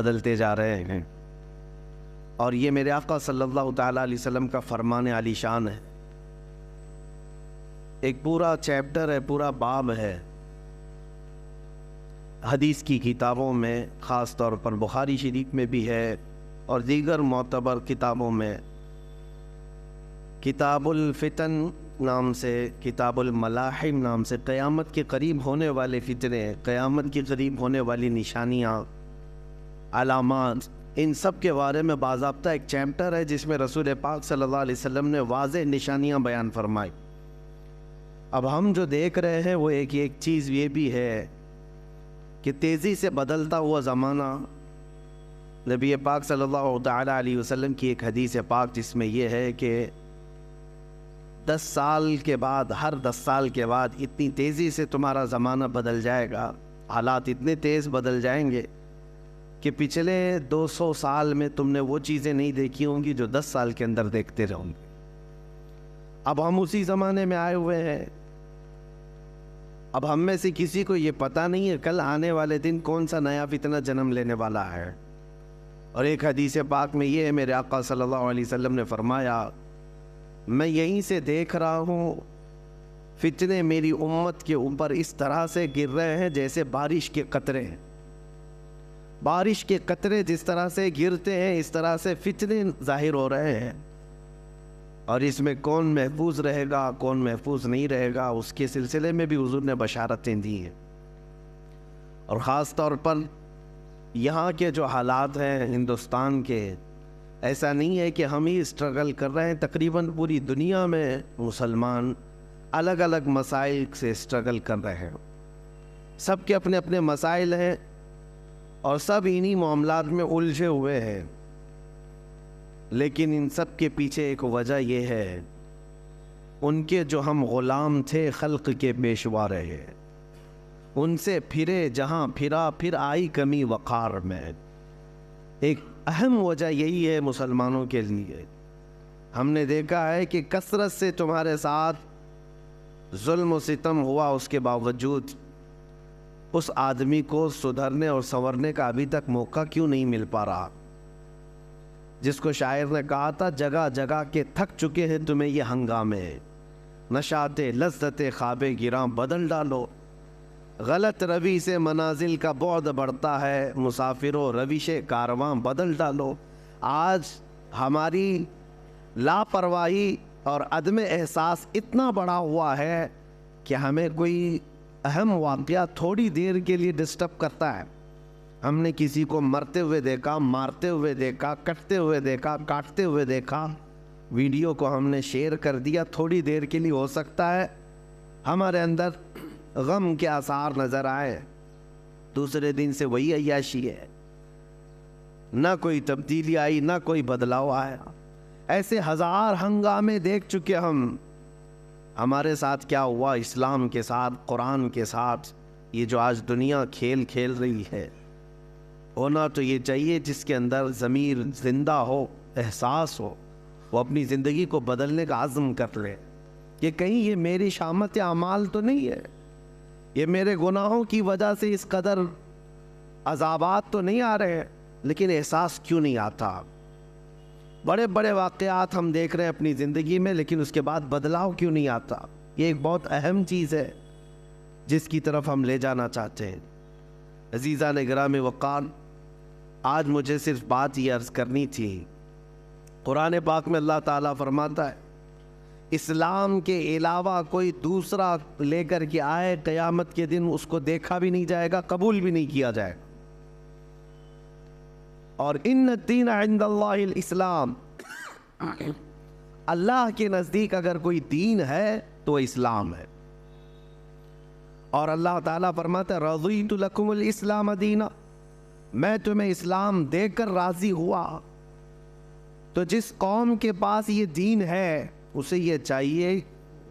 بدلتے جا رہے ہیں، اور یہ میرے آقا صلی اللہ تعالیٰ علیہ وسلم کا فرمان عالی شان ہے۔ ایک پورا چیپٹر ہے، پورا باب ہے حدیث کی کتابوں میں، خاص طور پر بخاری شریف میں بھی ہے اور دیگر معتبر کتابوں میں۔ کتاب الفتن نام سے، کتاب الملاحم نام سے، قیامت کے قریب ہونے والے فتنے، قیامت کے قریب ہونے والی نشانیاں، علامات، ان سب کے بارے میں باضابطہ ایک چیپٹر ہے جس میں رسول پاک صلی اللہ علیہ وسلم نے واضح نشانیاں بیان فرمائی۔ اب ہم جو دیکھ رہے ہیں وہ ایک چیز یہ بھی ہے کہ تیزی سے بدلتا ہوا زمانہ، نبی پاک صلی اللہ تعالیٰ علیہ وسلم کی ایک حدیث پاک جس میں یہ ہے کہ 10 سال کے بعد، ہر 10 سال کے بعد اتنی تیزی سے تمہارا زمانہ بدل جائے گا، حالات اتنے تیز بدل جائیں گے کہ پچھلے 200 سال میں تم نے وہ چیزیں نہیں دیکھی ہوں گی جو 10 سال کے اندر دیکھتے رہو گے۔ اب ہم اسی زمانے میں آئے ہوئے ہیں۔ اب ہم میں سے کسی کو یہ پتہ نہیں ہے کل آنے والے دن کون سا نیا فتنہ جنم لینے والا ہے۔ اور ایک حدیث پاک میں یہ ہے، میرے آقا صلی اللہ علیہ وسلم نے فرمایا، میں یہیں سے دیکھ رہا ہوں فتنے میری امت کے اوپر اس طرح سے گر رہے ہیں جیسے بارش کے قطرے ہیں۔ بارش کے قطرے جس طرح سے گرتے ہیں اس طرح سے فتنے ظاہر ہو رہے ہیں، اور اس میں کون محفوظ رہے گا کون محفوظ نہیں رہے گا اس کے سلسلے میں بھی حضور نے بشارتیں دی ہیں۔ اور خاص طور پر یہاں کے جو حالات ہیں ہندوستان کے، ایسا نہیں ہے کہ ہم ہی اسٹرگل کر رہے ہیں، تقریباً پوری دنیا میں مسلمان الگ الگ مسائل سے اسٹرگل کر رہے ہیں، سب کے اپنے اپنے مسائل ہیں اور سب انہی معاملات میں الجھے ہوئے ہیں، لیکن ان سب کے پیچھے ایک وجہ یہ ہے، ان کے جو ہم غلام تھے خلق کے پیشوا رہے، ان سے پھرے جہاں پھرا پھر آئی کمی وقار میں۔ ایک اہم وجہ یہی ہے مسلمانوں کے لیے۔ ہم نے دیکھا ہے کہ کثرت سے تمہارے ساتھ ظلم و ستم ہوا، اس کے باوجود اس آدمی کو سدھرنے اور سنورنے کا ابھی تک موقع کیوں نہیں مل پا رہا؟ جس کو شاعر نے کہا تھا، جگہ جگہ کے تھک چکے ہیں تمہیں یہ ہنگامے، نشاط لذت خواب گراں بدل ڈالو، غلط روی سے منازل کا بعد بڑھتا ہے، مسافروں روش کارواں بدل ڈالو۔ آج ہماری لاپرواہی اور عدم احساس اتنا بڑا ہوا ہے کہ ہمیں کوئی اہم واقعہ تھوڑی دیر کے لیے ڈسٹرب کرتا ہے۔ ہم نے کسی کو مرتے ہوئے دیکھا، مارتے ہوئے دیکھا، کٹتے ہوئے دیکھا، کاٹتے ہوئے دیکھا، ویڈیو کو ہم نے شیئر کر دیا، تھوڑی دیر کے لیے ہو سکتا ہے ہمارے اندر غم کے آثار نظر آئے، دوسرے دن سے وہی عیاشی ہے، نہ کوئی تبدیلی آئی، نہ کوئی بدلاؤ آیا۔ ایسے ہزار ہنگامے دیکھ چکے ہم۔ ہمارے ساتھ کیا ہوا؟ اسلام کے ساتھ، قرآن کے ساتھ یہ جو آج دنیا کھیل کھیل رہی ہے، ہونا تو یہ چاہیے جس کے اندر ضمیر زندہ ہو، احساس ہو، وہ اپنی زندگی کو بدلنے کا عزم کر لے کہ کہیں یہ میری شامت اعمال تو نہیں ہے، یہ میرے گناہوں کی وجہ سے اس قدر عذابات تو نہیں آ رہے ہیں، لیکن احساس کیوں نہیں آتا؟ بڑے بڑے واقعات ہم دیکھ رہے ہیں اپنی زندگی میں، لیکن اس کے بعد بدلاؤ کیوں نہیں آتا؟ یہ ایک بہت اہم چیز ہے جس کی طرف ہم لے جانا چاہتے ہیں۔ عزیزان گرامی وقار، آج مجھے صرف بات یہ عرض کرنی تھی۔ قرآن پاک میں اللہ تعالیٰ فرماتا ہے، اسلام کے علاوہ کوئی دوسرا لے کر کے آئے، قیامت کے دن اس کو دیکھا بھی نہیں جائے گا، قبول بھی نہیں کیا جائے گا۔ اور ان الدین عند اللہ الاسلام، اللہ کے نزدیک اگر کوئی دین ہے تو اسلام ہے۔ اور اللہ تعالیٰ فرماتا ہے، رضیت لکم الاسلام دینا، میں تمہیں اسلام دے کر راضی ہوا۔ تو جس قوم کے پاس یہ دین ہے اسے یہ چاہیے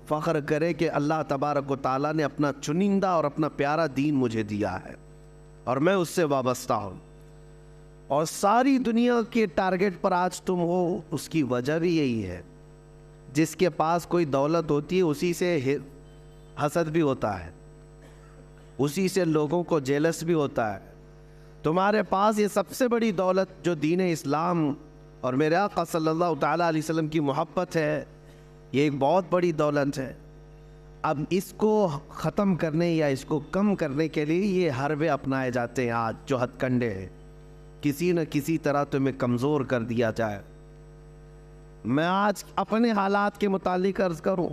فخر کرے کہ اللہ تبارک و تعالیٰ نے اپنا چنندہ اور اپنا پیارا دین مجھے دیا ہے اور میں اس سے وابستہ ہوں۔ اور ساری دنیا کے ٹارگٹ پر آج تم ہو، اس کی وجہ بھی یہی ہے۔ جس کے پاس کوئی دولت ہوتی ہے اسی سے حسد بھی ہوتا ہے، اسی سے لوگوں کو جیلس بھی ہوتا ہے، تمہارے پاس یہ سب سے بڑی دولت جو دین اسلام اور میرے آقا صلی اللہ تعالیٰ علیہ وسلم کی محبت ہے، یہ ایک بہت بڑی دولت ہے۔ اب اس کو ختم کرنے یا اس کو کم کرنے کے لیے یہ حربے اپنائے جاتے ہیں آج، جو ہتھ کنڈے ہیں، کسی نہ کسی طرح تمہیں کمزور کر دیا جائے۔ میں آج اپنے حالات کے متعلق عرض کروں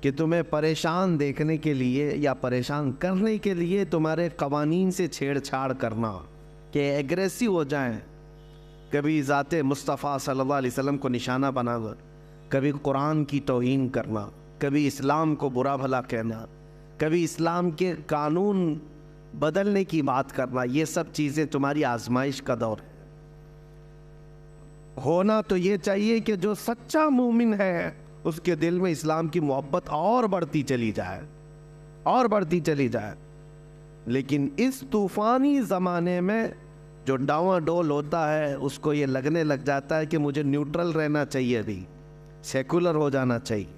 کہ تمہیں پریشان دیکھنے کے لیے یا پریشان کرنے کے لیے تمہارے قوانین سے چھیڑ چھاڑ کرنا کہ ایگریسو ہو جائیں، کبھی ذات مصطفیٰ صلی اللہ علیہ وسلم کو نشانہ بنانا، کبھی قرآن کی توہین کرنا، کبھی اسلام کو برا بھلا کہنا، کبھی اسلام کے قانون بدلنے کی بات کرنا، یہ سب چیزیں تمہاری آزمائش کا دور ہے۔ ہونا تو یہ چاہیے کہ جو سچا مومن ہے اس کے دل میں اسلام کی محبت اور بڑھتی چلی جائے، اور بڑھتی چلی جائے۔ لیکن اس طوفانی زمانے میں جو ڈاواں ڈول ہوتا ہے اس کو یہ لگنے لگ جاتا ہے کہ مجھے نیوٹرل رہنا چاہیے، بھی سیکولر ہو جانا چاہیے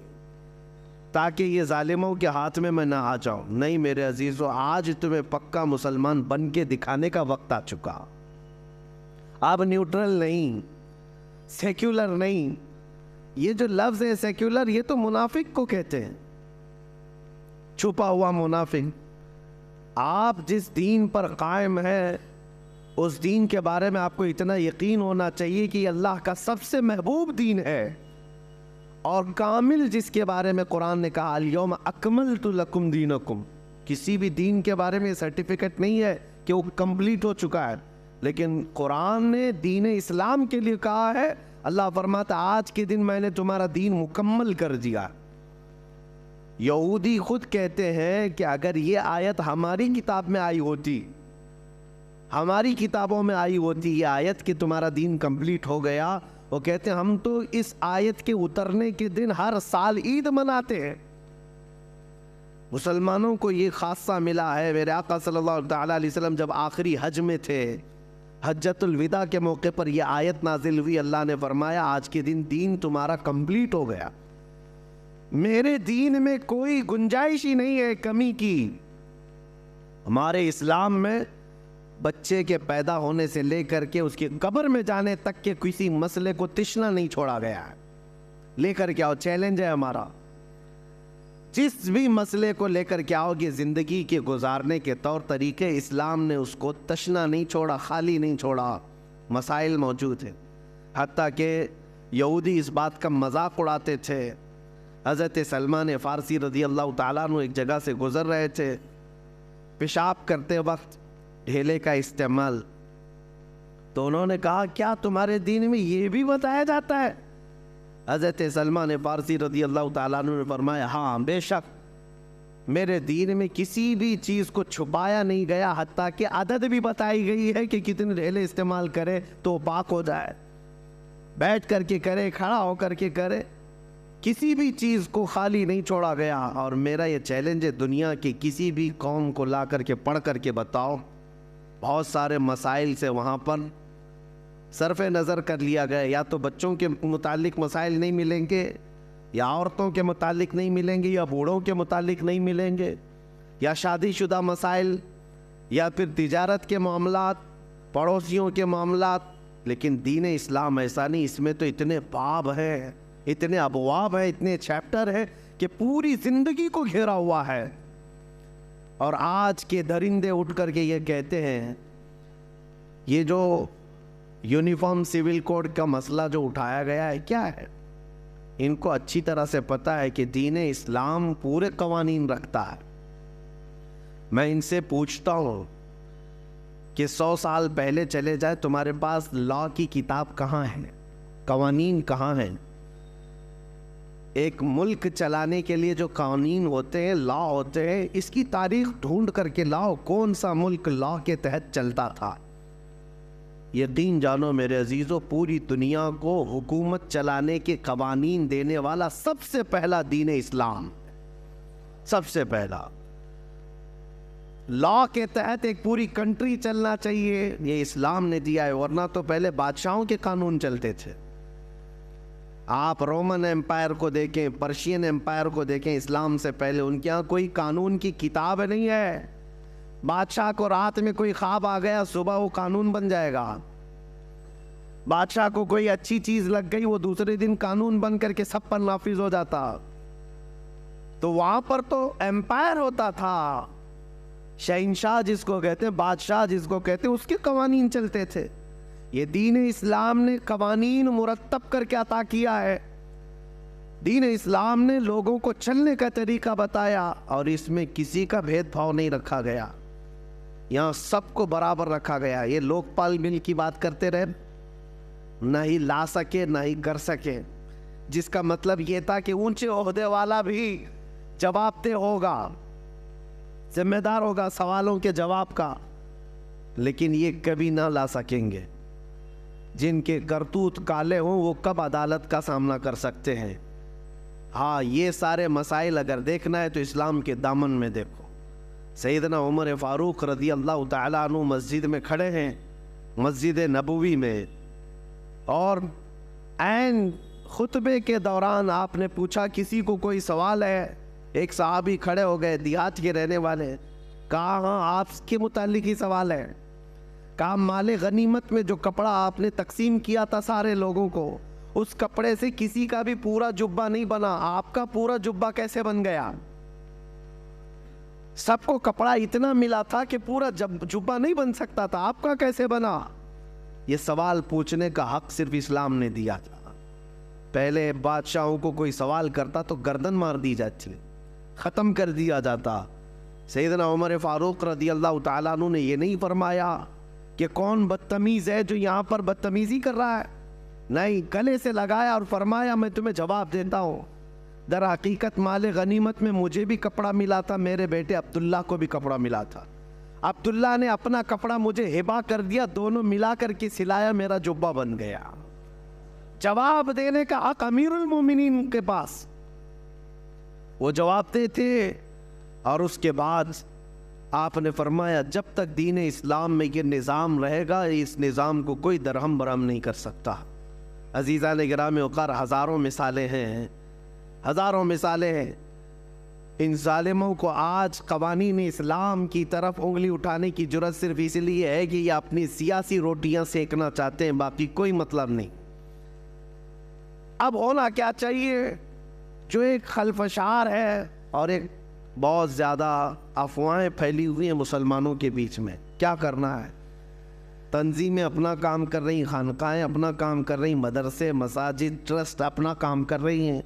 تاکہ یہ ظالموں کے ہاتھ میں نہ آ جاؤں۔ نہیں میرے عزیزو، آج تمہیں پکا مسلمان بن کے دکھانے کا وقت آ چکا۔ اب نیوٹرل نہیں، سیکولر نہیں، یہ جو لفظ ہے سیکولر، یہ تو منافق کو کہتے ہیں، چھپا ہوا منافق۔ آپ جس دین پر قائم ہے اس دین کے بارے میں آپ کو اتنا یقین ہونا چاہیے کہ یہ اللہ کا سب سے محبوب دین ہے، اور کامل جس کے بارے میں قرآن نے کہا الیوم اکملت لکم دینکم، کسی بھی دین کے بارے میں سرٹیفکیٹ نہیں ہے کہ وہ کمپلیٹ ہو چکا ہے، لیکن قرآن نے دین اسلام کے لیے کہا ہے، اللہ فرماتا آج کے دن میں نے تمہارا دین مکمل کر دیا۔ یہودی خود کہتے ہیں کہ اگر یہ آیت ہماری کتاب میں آئی ہوتی، ہماری کتابوں میں آئی ہوتی یہ آیت کہ تمہارا دین کمپلیٹ ہو گیا، وہ کہتے ہیں ہم تو اس آیت کے اترنے کے دن ہر سال عید مناتے ہیں۔ مسلمانوں کو یہ خاصہ ملا ہے، میرے آقا صلی اللہ تعالیٰ علیہ وسلم جب آخری حج میں تھے، حجۃ الوداع کے موقع پر یہ آیت نازل ہوئی، اللہ نے فرمایا آج کے دن دین تمہارا کمپلیٹ ہو گیا، میرے دین میں کوئی گنجائش ہی نہیں ہے کمی کی۔ ہمارے اسلام میں بچے کے پیدا ہونے سے لے کر کے اس کے قبر میں جانے تک کے کسی مسئلے کو تشنا نہیں چھوڑا گیا ہے۔ لے کر کے آؤ، چیلنج ہے ہمارا، جس بھی مسئلے کو لے کر کے آؤ گے زندگی کے گزارنے کے طور طریقے، اسلام نے اس کو تشنا نہیں چھوڑا، خالی نہیں چھوڑا، مسائل موجود ہیں۔ حتیٰ کہ یہودی اس بات کا مذاق اڑاتے تھے۔ حضرت سلمان فارسی رضی اللہ تعالیٰ عنہ ایک جگہ سے گزر رہے تھے، پیشاب کرتے وقت ڈھیلے کا استعمال، تو انہوں نے کہا کیا تمہارے دین میں یہ بھی بتایا جاتا ہے؟ حضرت سلمان فارسی رضی اللہ تعالیٰ عنہ نے فرمایا ہاں بے شک، میرے دین میں کسی بھی چیز کو چھپایا نہیں گیا، حتیٰ کہ عدد بھی بتائی گئی ہے کہ کتنے ڈھیلے استعمال کرے تو پاک ہو جائے، بیٹھ کر کے کرے، کھڑا ہو کر کے کرے، کسی بھی چیز کو خالی نہیں چھوڑا گیا۔ اور میرا یہ چیلنج ہے، دنیا کی کسی بھی قوم کو لا کر کے پڑھ کر کے بتاؤ، بہت سارے مسائل سے وہاں پر صرف نظر کر لیا گیا، یا تو بچوں کے متعلق مسائل نہیں ملیں گے، یا عورتوں کے متعلق نہیں ملیں گے، یا بوڑھوں کے متعلق نہیں ملیں گے، یا شادی شدہ مسائل، یا پھر تجارت کے معاملات، پڑوسیوں کے معاملات۔ لیکن دین اسلام ایسا نہیں، اس میں تو اتنے باب ہیں، اتنے ابواب ہیں، اتنے چیپٹر ہیں کہ پوری زندگی کو گھیرا ہوا ہے۔ اور آج کے درندے اٹھ کر کے یہ کہتے ہیں، یہ جو یونیفارم سول کوڈ کا مسئلہ جو اٹھایا گیا ہے کیا ہے؟ ان کو اچھی طرح سے پتا ہے کہ دین اسلام پورے قوانین رکھتا ہے۔ میں ان سے پوچھتا ہوں کہ 100 سال پہلے چلے جائے، تمہارے پاس لا کی کتاب کہاں ہے؟ قوانین کہاں ہیں؟ ایک ملک چلانے کے لیے جو قوانین ہوتے ہیں، لا ہوتے ہیں، اس کی تاریخ ڈھونڈ کر کے لاؤ، کون سا ملک لا کے تحت چلتا تھا۔ یقین جانو میرے عزیزو، پوری دنیا کو حکومت چلانے کے قوانین دینے والا سب سے پہلا دین اسلام، سب سے پہلا لا کے تحت ایک پوری کنٹری چلنا چاہیے، یہ اسلام نے دیا ہے، ورنہ تو پہلے بادشاہوں کے قانون چلتے تھے۔ آپ رومن امپائر کو دیکھیں، پرشین امپائر کو دیکھیں، اسلام سے پہلے ان کے یہاں کوئی قانون کی کتاب نہیں ہے، بادشاہ کو رات میں کوئی خواب آ گیا، صبح وہ قانون بن جائے گا. بادشاہ کو کوئی اچھی چیز لگ گئی، وہ دوسرے دن قانون بن کر کے سب پر نافذ ہو جاتا. تو وہاں پر تو ایمپائر ہوتا تھا، شہنشاہ جس کو کہتے ہیں، بادشاہ جس کو کہتے ہیں، اس کے قوانین چلتے تھے. یہ دین اسلام نے قوانین مرتب کر کے عطا کیا ہے. دین اسلام نے لوگوں کو چلنے کا طریقہ بتایا، اور اس میں کسی کا بھید بھاؤ نہیں رکھا گیا. یہاں سب کو برابر رکھا گیا. یہ لوک پال بل کی بات کرتے رہے، نہ ہی لا سکے نہ ہی کر سکے، جس کا مطلب یہ تھا کہ اونچے عہدے والا بھی جواب دہ ہوگا، ذمہ دار ہوگا سوالوں کے جواب کا، لیکن یہ کبھی نہ لا سکیں گے. جن کے کرتوت کالے ہوں وہ کب عدالت کا سامنا کر سکتے ہیں؟ ہاں، یہ سارے مسائل اگر دیکھنا ہے تو اسلام کے دامن میں دیکھو. سیدنا عمر فاروق رضی اللہ تعالیٰ عنہ مسجد میں کھڑے ہیں، مسجد نبوی میں، اور عین خطبے کے دوران آپ نے پوچھا کسی کو کوئی سوال ہے؟ ایک صحابی کھڑے ہو گئے، دیہات کے رہنے والے. کہا ہاں، آپ کے متعلق ہی سوال ہے. کہا مال غنیمت میں جو کپڑا آپ نے تقسیم کیا تھا سارے لوگوں کو، اس کپڑے سے کسی کا بھی پورا جبہ نہیں بنا، آپ کا پورا جبہ کیسے بن گیا؟ سب کو کپڑا اتنا ملا تھا کہ پورا جبہ نہیں بن سکتا تھا، آپ کا کیسے بنا؟ یہ سوال پوچھنے کا حق صرف اسلام نے دیا تھا. پہلے بادشاہوں کو کوئی سوال کرتا تو گردن مار دی جاتی، ختم کر دیا جاتا. سیدنا عمر فاروق رضی اللہ تعالیٰ عنہ نے یہ نہیں فرمایا کہ کون بدتمیز ہے جو یہاں پر بدتمیزی کر رہا ہے. نہیں، گلے سے لگایا اور فرمایا میں تمہیں جواب دیتا ہوں. در حقیقت مال غنیمت میں مجھے بھی کپڑا ملا تھا، میرے بیٹے عبداللہ کو بھی کپڑا ملا تھا. عبداللہ نے اپنا کپڑا مجھے ہبہ کر دیا، دونوں ملا کر کے سلایا، میرا جبہ بن گیا. جواب دینے کا حق امیر المومنین کے پاس. وہ جواب دیتے. اور اس کے بعد آپ نے فرمایا جب تک دین اسلام میں یہ نظام رہے گا، اس نظام کو کوئی درہم برہم نہیں کر سکتا. عزیزان گرامی وقار، ہزاروں مثالیں ہیں، ہزاروں مثالیں ہیں. ان ظالموں کو آج قوانین اسلام کی طرف انگلی اٹھانے کی جرت صرف اس لیے ہے کہ یہ اپنی سیاسی روٹیاں سینکنا چاہتے ہیں، باقی کوئی مطلب نہیں. اب ہونا کیا چاہیے؟ جو ایک خلفشار ہے اور ایک بہت زیادہ افواہیں پھیلی ہوئی ہیں مسلمانوں کے بیچ میں، کیا کرنا ہے؟ تنظیمیں اپنا کام کر رہی ہیں، خانقاہیں اپنا کام کر رہی ہیں، مدرسے، مساجد، ٹرسٹ اپنا کام کر رہی ہیں.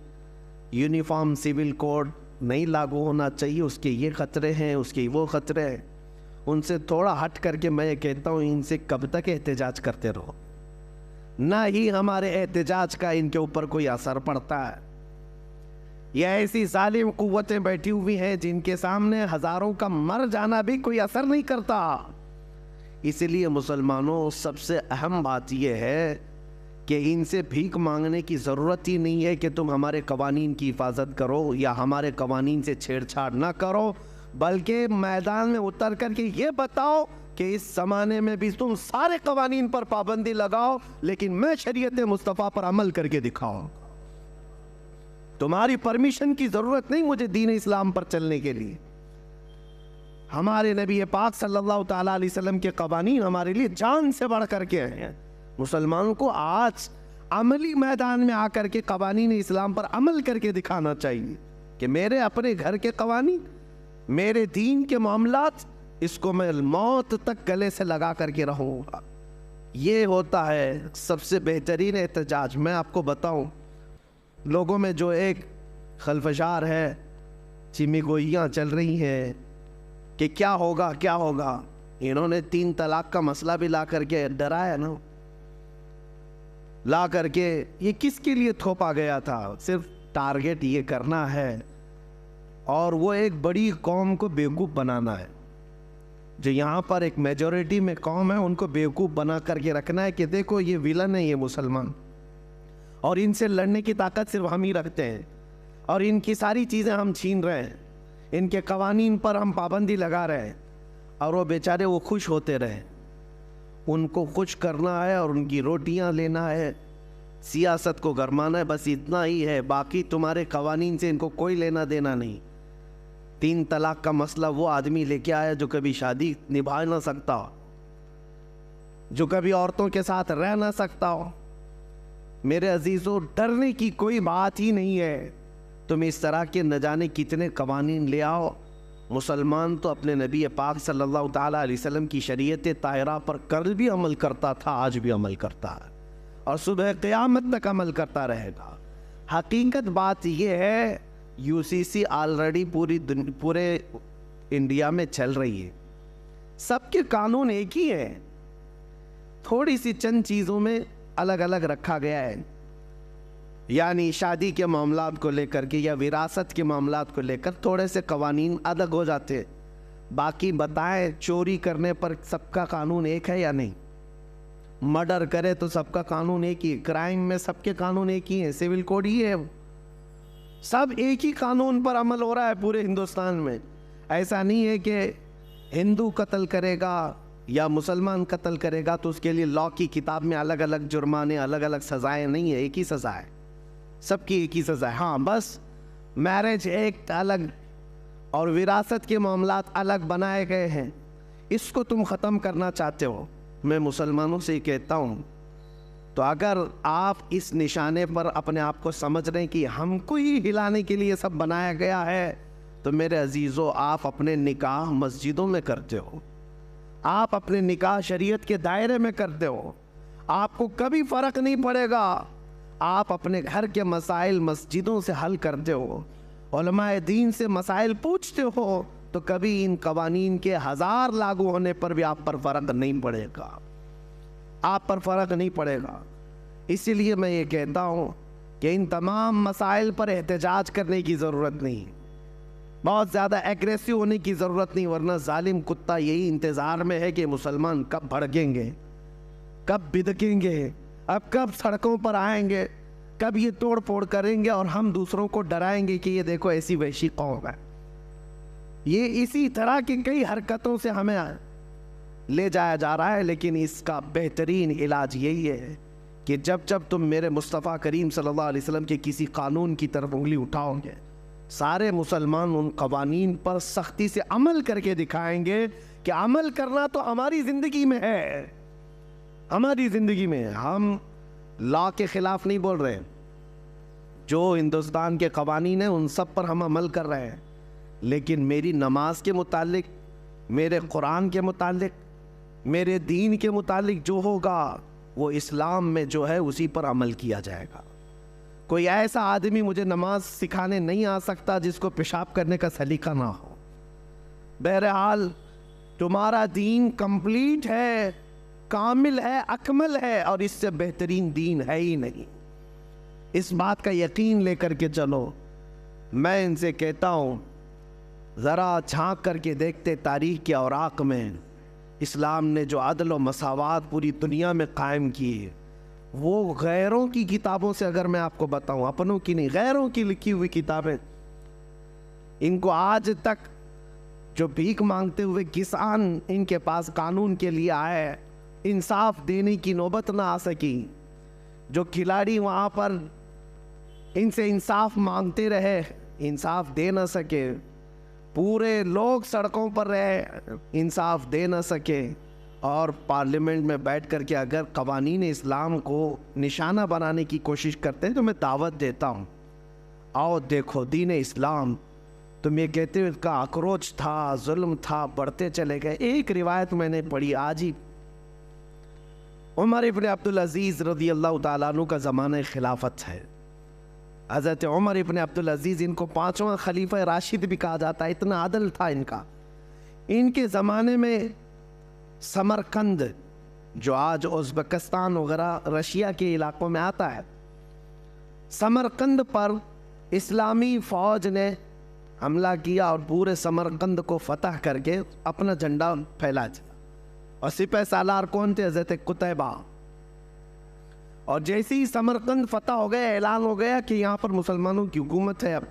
یونیفارم سول کوڈ نہیں لاگو ہونا چاہیے، اس کے یہ خطرے ہیں، اس کے وہ خطرے ہیں. ان سے تھوڑا ہٹ کر کے میں یہ کہتا ہوں، ان سے کب تک احتجاج کرتے رہو؟ نہ ہی ہمارے احتجاج کا ان کے اوپر کوئی اثر پڑتا ہے. یہ ایسی ظالم قوتیں بیٹھی ہوئی ہیں جن کے سامنے ہزاروں کا مر جانا بھی کوئی اثر نہیں کرتا. اس لیے مسلمانوں، سب سے اہم بات یہ ہے کہ ان سے بھیک مانگنے کی ضرورت ہی نہیں ہے کہ تم ہمارے قوانین کی حفاظت کرو یا ہمارے قوانین سے چھیڑ چھاڑ نہ کرو، بلکہ میدان میں اتر کر کے یہ بتاؤ کہ اس زمانے میں بھی تم سارے قوانین پر پابندی لگاؤ، لیکن میں شریعت مصطفیٰ پر عمل کر کے دکھاؤں. تمہاری پرمیشن کی ضرورت نہیں مجھے دین اسلام پر چلنے کے لیے. ہمارے نبی پاک صلی اللہ تعالیٰ علیہ وسلم کے قوانین ہمارے لیے جان سے بڑھ کر کے ہیں. مسلمانوں کو آج عملی میدان میں آ کر کے قوانین اسلام پر عمل کر کے دکھانا چاہیے کہ میرے اپنے گھر کے قوانین، میرے دین کے معاملات، اس کو میں موت تک گلے سے لگا کر کے رہوں گا. یہ ہوتا ہے سب سے بہترین احتجاج. میں آپ کو بتاؤں، لوگوں میں جو ایک خلفشار ہے، چمی گوئیاں چل رہی ہیں کہ کیا ہوگا کیا ہوگا. انہوں نے 3 طلاق کا مسئلہ بھی لا کر کے ڈرایا نا، لا کر کے. یہ کس کے لیے تھوپا گیا تھا؟ صرف ٹارگٹ یہ کرنا ہے اور وہ ایک بڑی قوم کو بیوقوف بنانا ہے. جو یہاں پر ایک میجورٹی میں قوم ہے ان کو بیوقوف بنا کر کے رکھنا ہے کہ دیکھو یہ ویلن ہے، یہ مسلمان، اور ان سے لڑنے کی طاقت صرف ہم ہی رکھتے ہیں، اور ان کی ساری چیزیں ہم چھین رہے ہیں، ان کے قوانین پر ہم پابندی لگا رہے ہیں، اور وہ بیچارے وہ خوش ہوتے رہے. ان کو خوش کرنا ہے اور ان کی روٹیاں لینا ہے، سیاست کو گرمانا ہے، بس اتنا ہی ہے. باقی تمہارے قوانین سے ان کو کوئی لینا دینا نہیں. 3 طلاق کا مسئلہ وہ آدمی لے کے آیا جو کبھی شادی نبھا نہ سکتا ہو، جو کبھی عورتوں کے ساتھ رہ نہ سکتا ہو۔ میرے عزیزوں، ڈرنے کی کوئی بات ہی نہیں ہے۔ تم اس طرح کے نہ جانے کتنے قوانین لے آؤ، مسلمان تو اپنے نبی پاک صلی اللہ تعالیٰ علیہ وسلم کی شریعت طاہرہ پر کل بھی عمل کرتا تھا، آج بھی عمل کرتا ہے، اور صبح قیامت تک عمل کرتا رہے گا۔ حقیقت بات یہ ہے، یو سی سی آلریڈی پورے انڈیا میں چل رہی ہے، سب کے قانون ایک ہی ہیں، تھوڑی سی چند چیزوں میں الگ الگ رکھا گیا ہے، یعنی شادی کے معاملات کو لے کر کے یا وراثت کے معاملات کو لے کر تھوڑے سے قوانین الگ ہو جاتے ہیں۔ باقی بتائیں، چوری کرنے پر سب کا قانون ایک ہے یا نہیں؟ مرڈر کرے تو سب کا قانون ایک ہی ہے، کرائم میں سب کے قانون ایک ہی ہیں، سول کوڈ ہی ہے، سب ایک ہی قانون پر عمل ہو رہا ہے پورے ہندوستان میں۔ ایسا نہیں ہے کہ ہندو قتل کرے گا یا مسلمان قتل کرے گا تو اس کے لیے لاء کی کتاب میں الگ الگ جرمانے، الگ الگ سزائیں نہیں ہے، ایک ہی سزا ہے، سب کی ایک ہی سزا ہے۔ ہاں بس میرج ایکٹ الگ اور وراثت کے معاملات الگ بنائے گئے ہیں، اس کو تم ختم کرنا چاہتے ہو، میں مسلمانوں سے یہ کہتا ہوں، تو اگر آپ اس نشانے پر اپنے آپ کو سمجھ رہے ہیں کہ ہم کو ہی ہلانے کے لیے سب بنایا گیا ہے، تو میرے عزیزو، آپ اپنے نکاح مسجدوں میں کرتے ہو، آپ اپنے نکاح شریعت کے دائرے میں کرتے ہو، آپ کو کبھی فرق نہیں پڑے گا۔ آپ اپنے گھر کے مسائل مسجدوں سے حل کرتے ہو، علماء دین سے مسائل پوچھتے ہو، تو کبھی ان قوانین کے 1000 لاگو ہونے پر بھی آپ پر فرق نہیں پڑے گا، آپ پر فرق نہیں پڑے گا۔ اسی لیے میں یہ کہتا ہوں کہ ان تمام مسائل پر احتجاج کرنے کی ضرورت نہیں، بہت زیادہ ایگریسو ہونے کی ضرورت نہیں، ورنہ ظالم کتا یہی انتظار میں ہے کہ مسلمان کب بھڑکیں گے، کب بدکیں گے، اب کب سڑکوں پر آئیں گے، کب یہ توڑ پھوڑ کریں گے اور ہم دوسروں کو ڈرائیں گے کہ یہ دیکھو ایسی وحشی قوم ہے۔ یہ اسی طرح کی کئی حرکتوں سے ہمیں لے جایا جا رہا ہے، لیکن اس کا بہترین علاج یہی ہے کہ جب جب تم میرے مصطفیٰ کریم صلی اللہ علیہ وسلم کے کسی قانون کی طرف انگلی اٹھاؤ گے، سارے مسلمان ان قوانین پر سختی سے عمل کر کے دکھائیں گے کہ عمل کرنا تو ہماری زندگی میں ہے، ہماری زندگی میں۔ ہم لاء کے خلاف نہیں بول رہے، جو ہندوستان کے قوانین ہیں ان سب پر ہم عمل کر رہے ہیں، لیکن میری نماز کے متعلق، میرے قرآن کے متعلق، میرے دین کے متعلق جو ہوگا وہ اسلام میں جو ہے اسی پر عمل کیا جائے گا۔ کوئی ایسا آدمی مجھے نماز سکھانے نہیں آ سکتا جس کو پیشاب کرنے کا سلیقہ نہ ہو۔ بہرحال تمہارا دین کمپلیٹ ہے، کامل ہے، اکمل ہے، اور اس سے بہترین دین ہے ہی نہیں۔ اس بات کا یقین لے کر کے چلو۔ میں ان سے کہتا ہوں، ذرا جھانک کر کے دیکھتے تاریخ کے اوراق میں اسلام نے جو عدل و مساوات پوری دنیا میں قائم کی ہے، وہ غیروں کی کتابوں سے اگر میں آپ کو بتاؤں، اپنوں کی نہیں، غیروں کی لکھی ہوئی کتابیں، ان کو آج تک جو بھیک مانگتے ہوئے کسان ان کے پاس قانون کے لیے آئے، انصاف دینے کی نوبت نہ آ سکی، جو کھلاڑی وہاں پر ان سے انصاف مانگتے رہے، انصاف دے نہ سکے، پورے لوگ سڑکوں پر رہے، انصاف دے نہ سکے، اور پارلیمنٹ میں بیٹھ کر کے اگر قوانین اسلام کو نشانہ بنانے کی کوشش کرتے ہیں تو میں دعوت دیتا ہوں، آؤ دیکھو دین اسلام۔ تم یہ کہتے ہو اس کا اکروچ تھا، ظلم تھا، بڑھتے چلے گئے۔ ایک روایت میں نے پڑھی آج ہی، عمر ابن عبدالعزیز رضی اللہ تعالیٰ عنہ کا زمانہ خلافت ہے۔ حضرت عمر ابن عبدالعزیز، ان کو 5واں خلیفہ راشد بھی کہا جاتا ہے، اتنا عدل تھا ان کا۔ ان کے زمانے میں سمرقند، جو آج ازبکستان وغیرہ رشیا کے علاقوں میں آتا ہے، سمرقند پر اسلامی فوج نے حملہ کیا اور پورے سمرقند کو فتح کر کے اپنا جھنڈا پھیلا دیا، اور سپہ سالار کون تھے؟ حضرت قتیبہ۔ اور جیسے ہی سمرقند فتح ہو گیا، اعلان ہو گیا کہ یہاں پر مسلمانوں کی حکومت ہے اب،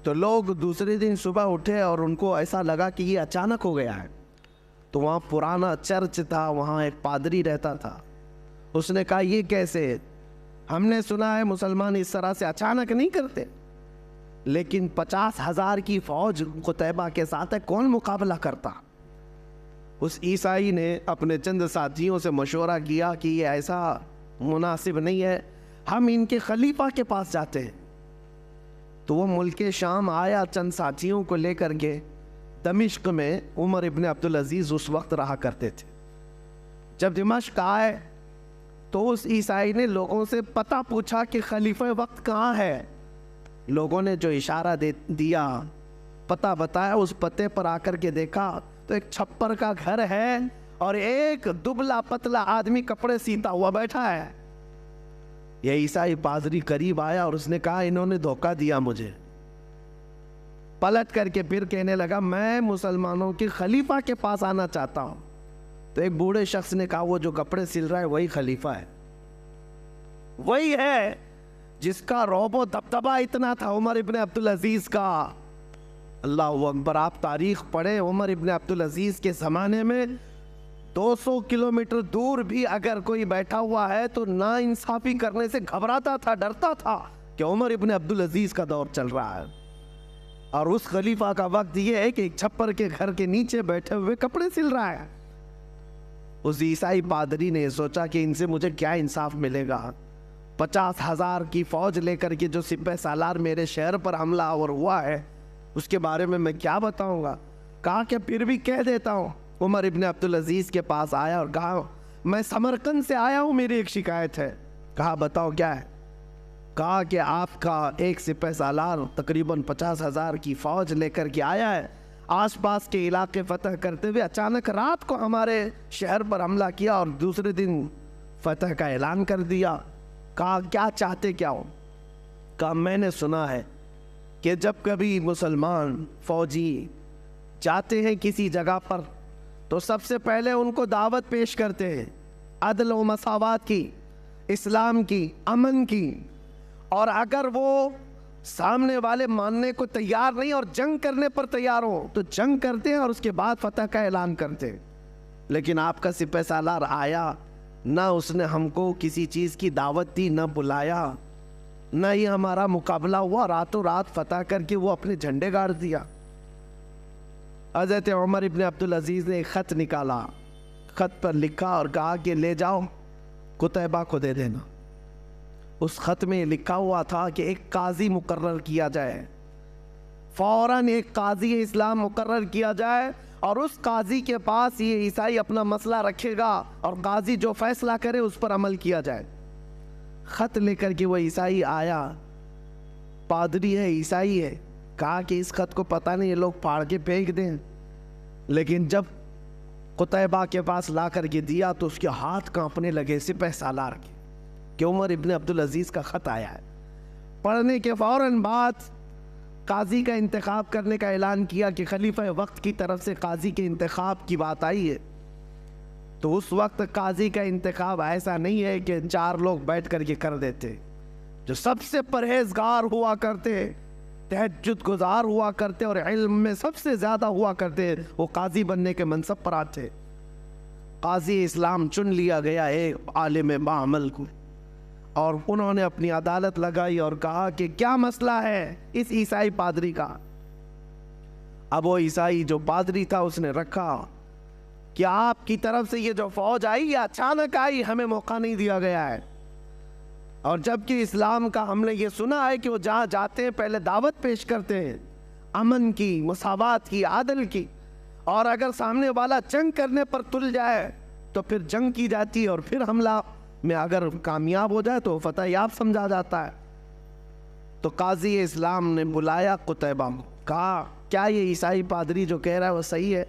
تو لوگ دوسرے دن صبح اٹھے اور ان کو ایسا لگا کہ یہ اچانک ہو گیا ہے۔ تو وہاں پرانا چرچ تھا، وہاں ایک پادری رہتا تھا، اس نے کہا یہ کیسے؟ ہم نے سنا ہے مسلمان اس طرح سے اچانک نہیں کرتے، لیکن 50,000 کی فوج قتیبہ کے ساتھ ہے، کون مقابلہ کرتا؟ اس عیسائی نے اپنے چند ساتھیوں سے مشورہ کیا کہ یہ ایسا مناسب نہیں ہے، ہم ان کے خلیفہ کے پاس جاتے ہیں۔ تو وہ ملک شام آیا چند ساتھیوں کو لے کر کے۔ دمشق میں عمر ابن عبدالعزیز اس وقت رہا کرتے تھے۔ جب دمشق آئے تو اس عیسائی نے لوگوں سے پتہ پوچھا کہ خلیفہ وقت کہاں ہے۔ لوگوں نے جو اشارہ دیا، پتہ بتایا، اس پتے پر آ کر کے دیکھا تو ایک چھپر کا گھر ہے اور ایک دبلا پتلا آدمی کپڑے سیتا ہوا بیٹھا ہے۔ یہ عیسائی پادری قریب آیا اور اس نے کہا انہوں نے دھوکہ دیا مجھے۔ پلٹ کر کے پھر کہنے لگا میں مسلمانوں کے خلیفہ کے پاس آنا چاہتا ہوں۔ تو ایک بوڑھے شخص نے کہا وہ جو کپڑے سل رہا ہے وہی خلیفہ ہے، وہی ہے جس کا رعب و دبدبہ اتنا تھا عمر ابن عبدالعزیز کا۔ اللہ اکبر، آپ تاریخ پڑھیں، عمر ابن عبدالعزیز کے زمانے میں 200 کلومیٹر دور بھی اگر کوئی بیٹھا ہوا ہے تو نا انصافی کرنے سے گھبراتا تھا، ڈرتا تھا کہ عمر ابن عبدالعزیز کا دور چل رہا ہے۔ اور اس خلیفہ کا وقت یہ ہے کہ ایک چھپر کے گھر کے نیچے بیٹھے ہوئے کپڑے سل رہا ہے۔ اس عیسائی پادری نے سوچا کہ ان سے مجھے کیا انصاف ملے گا، 50,000 کی فوج لے کر کے جو سپہ سالار میرے شہر پر حملہ آور ہوا ہے اس کے بارے میں کیا بتاؤں گا۔ کہا کہ پھر بھی کہہ دیتا ہوں۔ عمر ابن عبدالعزیز کے پاس آیا اور کہا میں سمرقند سے آیا ہوں، میری ایک شکایت ہے۔ کہا بتاؤ کیا ہے۔ کہا کہ آپ کا ایک سپہ سالار تقریباً 50,000 کی فوج لے کر کے آیا ہے، آس پاس کے علاقے فتح کرتے ہوئے اچانک رات کو ہمارے شہر پر حملہ کیا اور دوسرے دن فتح کا اعلان کر دیا۔ کہا کیا چاہتے کیا ہو؟ کہا میں نے سنا ہے کہ جب کبھی مسلمان فوجی جاتے ہیں کسی جگہ پر تو سب سے پہلے ان کو دعوت پیش کرتے ہیں عدل و مساوات کی، اسلام کی، امن کی، اور اگر وہ سامنے والے ماننے کو تیار نہیں اور جنگ کرنے پر تیار ہو تو جنگ کرتے ہیں اور اس کے بعد فتح کا اعلان کرتے ہیں۔ لیکن آپ کا سپہ سالار آیا، نہ اس نے ہم کو کسی چیز کی دعوت دی، نہ بلایا، نہ یہ ہمارا مقابلہ ہوا، راتوں رات فتح کر کے وہ اپنے جھنڈے گاڑ دیا۔ حضرت عمر ابن عبدالعزیز نے ایک خط نکالا، خط پر لکھا اور کہا کہ لے جاؤ قتیبہ کو دے دینا۔ اس خط میں لکھا ہوا تھا کہ ایک قاضی مقرر کیا جائے، فوراً ایک قاضی اسلام مقرر کیا جائے اور اس قاضی کے پاس یہ عیسائی اپنا مسئلہ رکھے گا اور قاضی جو فیصلہ کرے اس پر عمل کیا جائے۔ خط لے کر کے وہ عیسائی آیا، پادری ہے، عیسائی ہے، کہا کہ اس خط کو پتہ نہیں یہ لوگ پھاڑ کے پھینک دیں۔ لیکن جب قتیبہ کے پاس لا کر کے دیا تو اس کے ہاتھ کانپنے لگے سپہ سالار کے کہ عمر ابن عبدالعزیز کا خط آیا ہے۔ پڑھنے کے فوراً بعد قاضی کا انتخاب کرنے کا اعلان کیا کہ خلیفہ وقت کی طرف سے قاضی کے انتخاب کی بات آئی ہے۔ تو اس وقت قاضی کا انتخاب ایسا نہیں ہے کہ 4 لوگ بیٹھ کر کے کر دیتے، جو سب سے پرہیزگار ہوا کرتے، تہجد گزار ہوا کرتے اور علم میں سب سے زیادہ ہوا کرتے، وہ قاضی بننے کے منصب پر آتے۔ قاضی اسلام چن لیا گیا ایک عالم باعمل کو، اور انہوں نے اپنی عدالت لگائی اور کہا کہ کیا مسئلہ ہے اس عیسائی پادری کا۔ اب وہ عیسائی جو پادری تھا اس نے رکھا کہ آپ کی طرف سے یہ جو فوج آئی یہ اچانک آئی، ہمیں موقع نہیں دیا گیا ہے، اور جبکہ اسلام کا ہم نے یہ سنا ہے کہ وہ جہاں جاتے ہیں پہلے دعوت پیش کرتے ہیں امن کی، مساوات کی، عدل کی، اور اگر سامنے والا جنگ کرنے پر تل جائے تو پھر جنگ کی جاتی ہے اور پھر حملہ میں اگر کامیاب ہو جائے تو فتح یاب سمجھا جاتا ہے۔ تو قاضی اسلام نے بلایا قتیبہ، کہا کیا یہ عیسائی پادری جو کہہ رہا ہے وہ صحیح ہے؟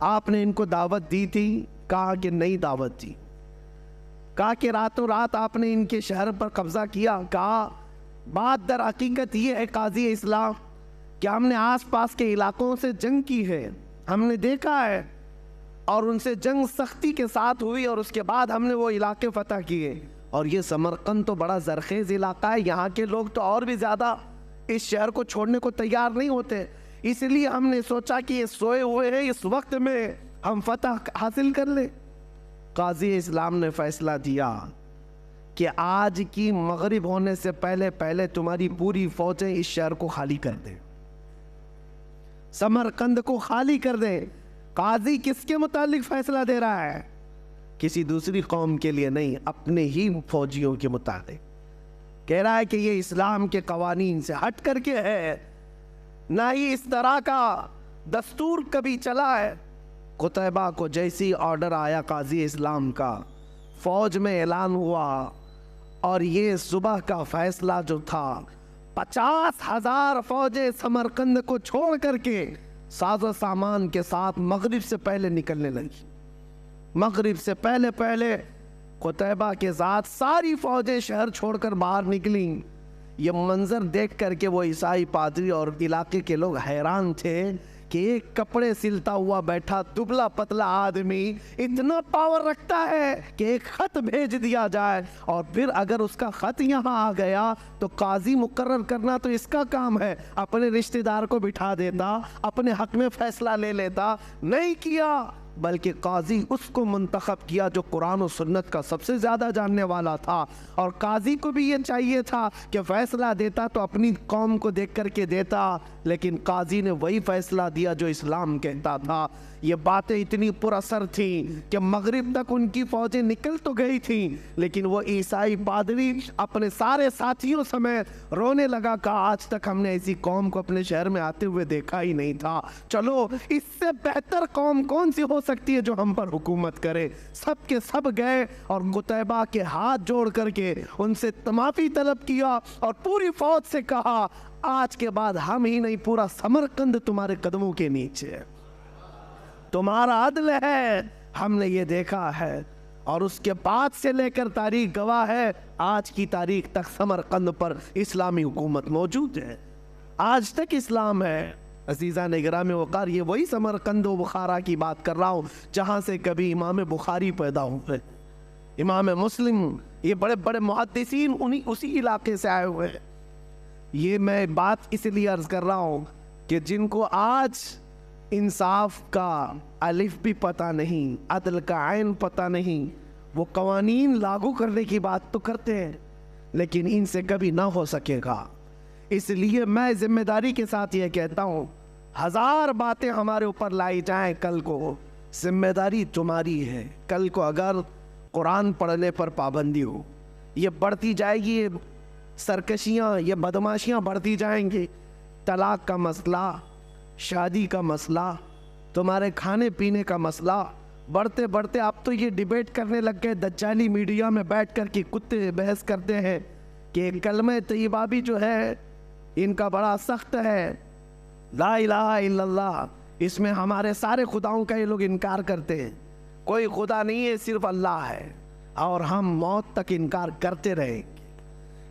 آپ نے ان کو دعوت دی تھی؟ کہا کہ نہیں دعوت دی۔ کہا کہ راتوں رات آپ نے ان کے شہر پر قبضہ کیا؟ کہا بات در حقیقت یہ ہے قاضی اسلام کہ ہم نے آس پاس کے علاقوں سے جنگ کی ہے، ہم نے دیکھا ہے، اور ان سے جنگ سختی کے ساتھ ہوئی اور اس کے بعد ہم نے وہ علاقے فتح کیے، اور یہ سمرقند تو بڑا زرخیز علاقہ ہے، یہاں کے لوگ تو اور بھی زیادہ اس شہر کو چھوڑنے کو تیار نہیں ہوتے، اس لیے ہم نے سوچا کہ یہ سوئے ہوئے ہیں، اس وقت میں ہم فتح حاصل کر لیں۔ قاضی اسلام نے فیصلہ دیا کہ آج کی مغرب ہونے سے پہلے پہلے تمہاری پوری فوجیں اس شہر کو خالی کر دیں، سمرقند کو خالی کر دیں۔ قاضی کس کے متعلق فیصلہ دے رہا ہے؟ کسی دوسری قوم کے لیے نہیں، اپنے ہی فوجیوں کے متعلق کہہ رہا ہے کہ یہ اسلام کے قوانین سے ہٹ کر کے ہے، نہ ہی اس طرح کا دستور کبھی چلا ہے۔ قتیبہ کو جیسی آرڈر آیا قاضی اسلام کا، فوج میں اعلان ہوا، اور یہ صبح کا فیصلہ جو تھا 50,000 فوجیں سمرقند کو چھوڑ کر کے ساز و سامان کے ساتھ مغرب سے پہلے نکلنے لگی۔ مغرب سے پہلے پہلے قتیبہ کے ذات ساری فوجیں شہر چھوڑ کر باہر نکلیں۔ یہ منظر دیکھ کر کے وہ عیسائی پادری اور علاقے کے لوگ حیران تھے کہ ایک کپڑے سلتا ہوا بیٹھا دبلا پتلا آدمی اتنا پاور رکھتا ہے کہ ایک خط بھیج دیا جائے، اور پھر اگر اس کا خط یہاں آ گیا تو قاضی مقرر کرنا تو اس کا کام ہے، اپنے رشتہ دار کو بٹھا دیتا، اپنے حق میں فیصلہ لے لیتا، نہیں کیا، بلکہ قاضی اس کو منتخب کیا جو قرآن و سنت کا سب سے زیادہ جاننے والا تھا۔ اور قاضی کو بھی یہ چاہیے تھا کہ فیصلہ دیتا تو اپنی قوم کو دیکھ کر کے دیتا، لیکن قاضی نے وہی فیصلہ دیا جو اسلام کہتا تھا۔ یہ باتیں اتنی پر اثر تھیں کہ مغرب تک ان کی فوجیں نکل تو گئی تھیں، لیکن وہ عیسائی پادری اپنے سارے ساتھیوں سمیت رونے لگا کہ آج تک ہم نے ایسی قوم کو اپنے شہر میں آتے ہوئے دیکھا ہی نہیں تھا، چلو اس سے بہتر قوم کون سی ہو سکتی ہے جو ہم پر حکومت کرے۔ سب کے سب گئے اور قتیبہ کے ہاتھ جوڑ کر کے ان سے معافی طلب کیا اور پوری فوج سے کہا آج کے بعد ہم ہی نہیں، پورا سمرقند تمہارے قدموں کے نیچے ہے، تمہارا عدل ہے، ہم نے یہ دیکھا ہے۔ اور اس کے بعد سے لے کر تاریخ گواہ ہے، آج کی تاریخ تک سمرقند پر اسلامی حکومت موجود ہے، آج تک اسلام ہے۔ عزیزان گرامی وقار، یہ وہی سمرقند و بخارا کی بات کر رہا ہوں جہاں سے کبھی امام بخاری پیدا ہوئے، امام مسلم، یہ بڑے بڑے محدثین اسی علاقے سے آئے ہوئے ہیں۔ یہ میں بات اس لیے عرض کر رہا ہوں کہ جن کو آج انصاف کا الف بھی پتہ نہیں، عدل کا عین پتہ نہیں، وہ قوانین لاگو کرنے کی بات تو کرتے ہیں لیکن ان سے کبھی نہ ہو سکے گا۔ اس لیے میں ذمہ داری کے ساتھ یہ کہتا ہوں، 1000 باتیں ہمارے اوپر لائی جائیں کل کو، ذمہ داری تمہاری ہے۔ کل کو اگر قرآن پڑھنے پر پابندی ہو، یہ بڑھتی جائے گی، یہ سرکشیاں، یہ بدماشیاں بڑھتی جائیں گی، طلاق کا مسئلہ، شادی کا مسئلہ، تمہارے کھانے پینے کا مسئلہ بڑھتے بڑھتے اب تو یہ ڈیبیٹ کرنے لگ گئے دجالی میڈیا میں بیٹھ کر کے کتے بحث کرتے ہیں کہ کلمہ طیبہ بھی جو ہے ان کا بڑا سخت ہے، لا الہ الا اللہ، اس میں ہمارے سارے خداؤں کا یہ لوگ انکار کرتے ہیں، کوئی خدا نہیں ہے، صرف اللہ ہے، اور ہم موت تک انکار کرتے رہیں گے،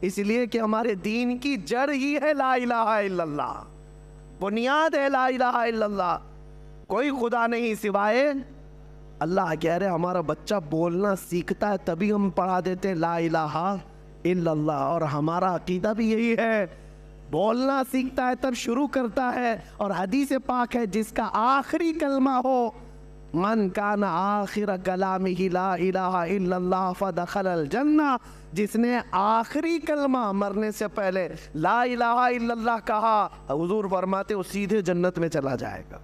اس لیے کہ ہمارے دین کی جڑ ہی ہے لا الہ الا اللہ، بنیاد ہے لا الہ الا اللہ، کوئی خدا نہیں سوائے اللہ۔ کہہ رہے ہمارا بچہ بولنا سیکھتا ہے تبھی ہم پڑھا دیتے ہیں لا الہ الا اللہ، اور ہمارا عقیدہ بھی یہی ہے، بولنا سیکھتا ہے تب شروع کرتا ہے، اور حدیث پاک ہے جس کا آخری کلمہ ہو من کان آخر کلامہ لا الہ الا اللہ فدخل الجنہ، جس نے آخری کلمہ مرنے سے پہلے لا الہ الا اللہ کہا، حضور فرماتے وہ سیدھے جنت میں چلا جائے گا،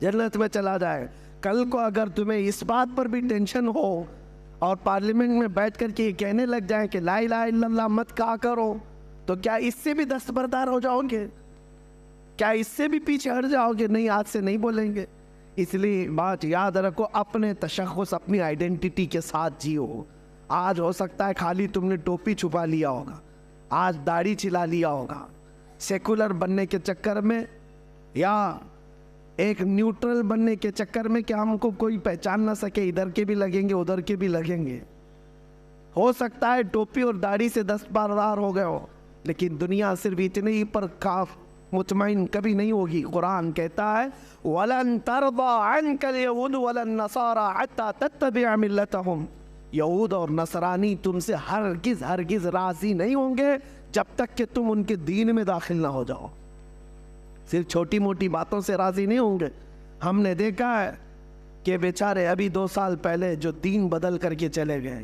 جنت میں چلا جائے گا۔ کل کو اگر تمہیں اس بات پر بھی ٹینشن ہو اور پارلیمنٹ میں بیٹھ کر کے یہ کہنے لگ جائیں کہ لا الہ الا اللہ مت کہا کرو، تو کیا اس سے بھی دستبردار ہو جاؤ گے؟ کیا اس سے بھی پیچھے ہٹ جاؤ گے؟ نہیں، آج سے نہیں بولیں گے۔ اس لیے بات یاد رکھو، اپنے تشخص، اپنی آئیڈینٹی کے ساتھ جیو۔ آج ہو سکتا ہے خالی تم نے ٹوپی چھپا لیا ہوگا، آج داڑھی چلا لیا ہوگا، سیکولر بننے کے چکر میں یا ایک نیوٹرل بننے کے چکر میں کہ ہم کو کوئی پہچان نہ سکے، ادھر کے بھی لگیں گے ادھر کے بھی لگیں گے۔ ہو سکتا ہے ٹوپی اور داڑھی سے دستبردار ہو گئے ہو، لیکن دنیا صرف اتنے ہی پر مطمئن کبھی نہیں ہوگی۔ قرآن کہتا ہے وَلَن تَرْضَى عَنْكَ الْيَهُودُ وَلَا النَّصَارَى حَتَّى تَتَّبِعَ مِلَّتَهُمْ، یہود اور نصرانی تم سے ہرگز راضی نہیں ہوں گے جب تک کہ تم ان کے دین میں داخل نہ ہو جاؤ۔ صرف چھوٹی موٹی باتوں سے راضی نہیں ہوں گے۔ ہم نے دیکھا ہے کہ بیچارے ابھی 2 سال پہلے جو دین بدل کر کے چلے گئے،